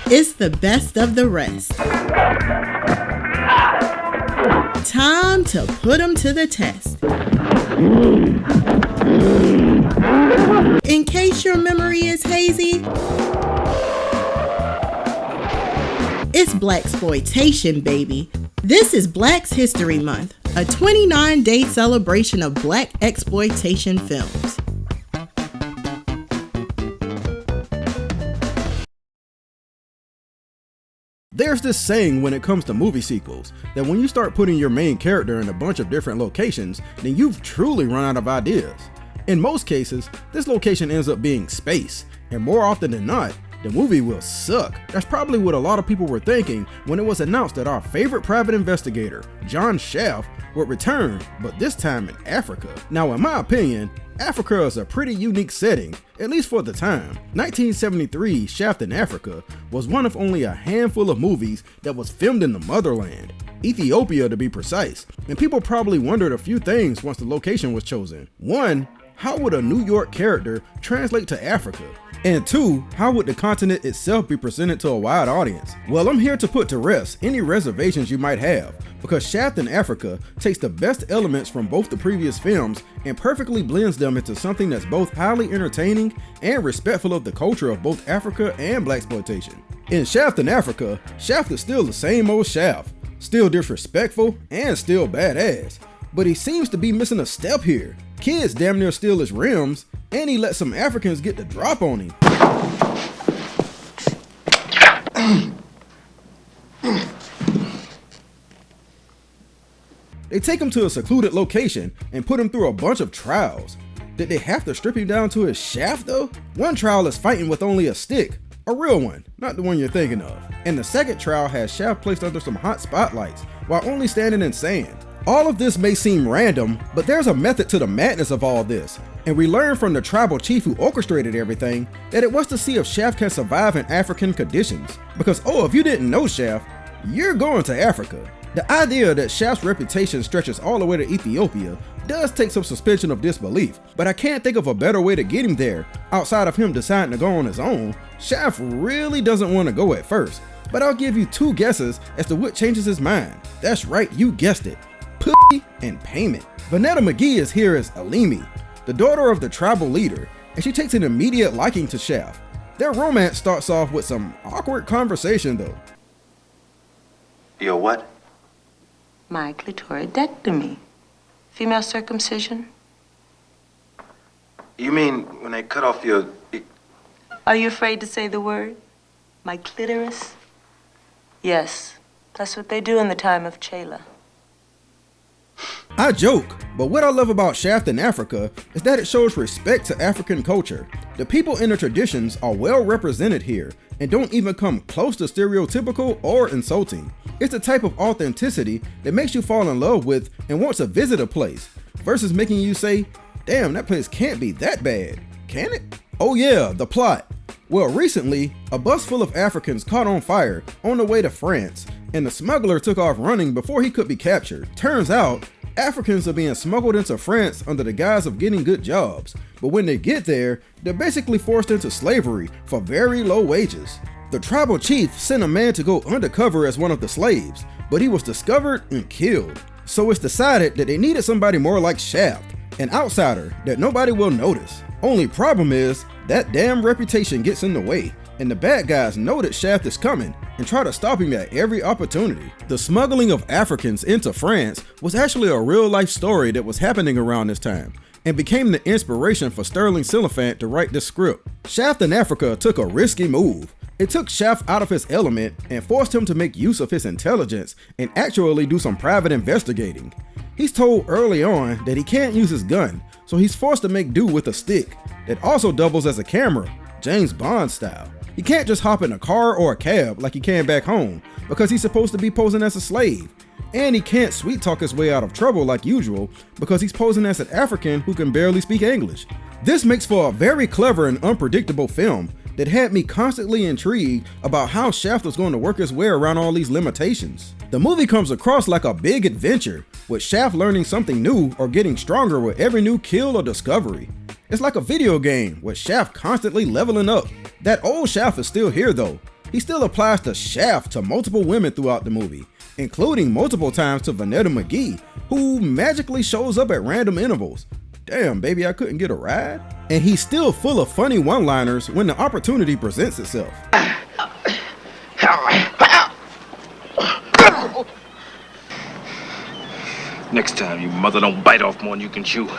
It's the best of the rest. Time to put them to the test. In case your memory is hazy, it's Blaxploitation, baby. This is Black History Month, a 29-day celebration of Black exploitation films. There's this saying when it comes to movie sequels, that when you start putting your main character in a bunch of different locations, then you've truly run out of ideas. In most cases, this location ends up being space, and more often than not, the movie will suck. That's probably what a lot of people were thinking when it was announced that our favorite private investigator, John Shaft, would return, but this time in Africa. Now, in my opinion, Africa is a pretty unique setting, at least for the time. 1973 Shaft in Africa was one of only a handful of movies that was filmed in the Motherland, Ethiopia to be precise, and people probably wondered a few things once the location was chosen. One, how would a New York character translate to Africa? And two, how would the continent itself be presented to a wide audience? Well, I'm here to put to rest any reservations you might have, because Shaft in Africa takes the best elements from both the previous films and perfectly blends them into something that's both highly entertaining and respectful of the culture of both Africa and blaxploitation. In Shaft in Africa, Shaft is still the same old Shaft, still disrespectful and still badass, but he seems to be missing a step here. Kids damn near steal his rims, and he let some Africans get the drop on him. They take him to a secluded location and put him through a bunch of trials. Did they have to strip him down to his shaft though? One trial is fighting with only a stick, a real one, not the one you're thinking of. And the second trial has Shaft placed under some hot spotlights while only standing in sand. All of this may seem random, but there's a method to the madness of all this, and we learn from the tribal chief who orchestrated everything that it was to see if Shaft can survive in African conditions. Because if you didn't know Shaft, you're going to Africa. The idea that Shaft's reputation stretches all the way to Ethiopia does take some suspension of disbelief, but I can't think of a better way to get him there outside of him deciding to go on his own. Shaft really doesn't want to go at first, but I'll give you two guesses as to what changes his mind. That's right, you guessed it. Pussy and payment. Vanetta McGee is here as Alimi, the daughter of the tribal leader, and she takes an immediate liking to Shaft. Their romance starts off with some awkward conversation though. Your what? My clitoridectomy. Female circumcision. You mean when they cut off your... Are you afraid to say the word? My clitoris? Yes, that's what they do in the time of Chela. I joke, but what I love about Shaft in Africa is that it shows respect to African culture. The people and the traditions are well represented here and don't even come close to stereotypical or insulting. It's a type of authenticity that makes you fall in love with and want to visit a place, versus making you say, damn, that place can't be that bad, can it? Oh yeah, the plot. Well, recently, a bus full of Africans caught on fire on the way to France, and the smuggler took off running before he could be captured. Turns out, Africans are being smuggled into France under the guise of getting good jobs, but when they get there, they're basically forced into slavery for very low wages. The tribal chief sent a man to go undercover as one of the slaves, but he was discovered and killed. So it's decided that they needed somebody more like Shaft, an outsider that nobody will notice. Only problem is, that damn reputation gets in the way, and the bad guys know that Shaft is coming and try to stop him at every opportunity. The smuggling of Africans into France was actually a real life story that was happening around this time, and became the inspiration for Sterling Silliphant to write this script. Shaft in Africa took a risky move. It took Shaft out of his element and forced him to make use of his intelligence and actually do some private investigating. He's told early on that he can't use his gun, so he's forced to make do with a stick that also doubles as a camera, James Bond style. He can't just hop in a car or a cab like he can back home, because he's supposed to be posing as a slave. And he can't sweet talk his way out of trouble like usual, because he's posing as an African who can barely speak English. This makes for a very clever and unpredictable film that had me constantly intrigued about how Shaft was going to work his way around all these limitations. The movie comes across like a big adventure, with Shaft learning something new or getting stronger with every new kill or discovery. It's like a video game with Shaft constantly leveling up. That old Shaft is still here though, he still applies the shaft to multiple women throughout the movie, including multiple times to Vanetta McGee, who magically shows up at random intervals. Damn, baby, I couldn't get a ride? And he's still full of funny one-liners when the opportunity presents itself. Next time, you mother don't bite off more than you can chew.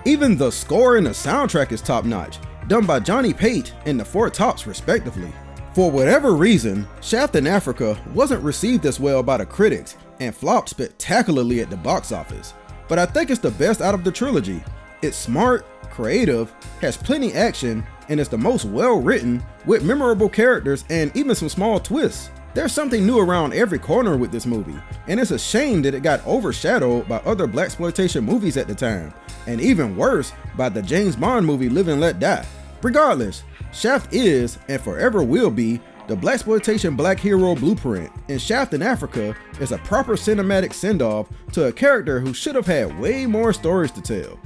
Even the score and the soundtrack is top-notch, done by Johnny Pate and the Four Tops respectively. For whatever reason, Shaft in Africa wasn't received as well by the critics and flopped spectacularly at the box office. But I think it's the best out of the trilogy. It's smart, creative, has plenty action, and it's the most well-written, with memorable characters and even some small twists. There's something new around every corner with this movie, and it's a shame that it got overshadowed by other blaxploitation movies at the time, and even worse, by the James Bond movie Live and Let Die. Regardless, Shaft is, and forever will be, the blaxploitation black hero blueprint, and Shaft in Africa is a proper cinematic send-off to a character who should have had way more stories to tell.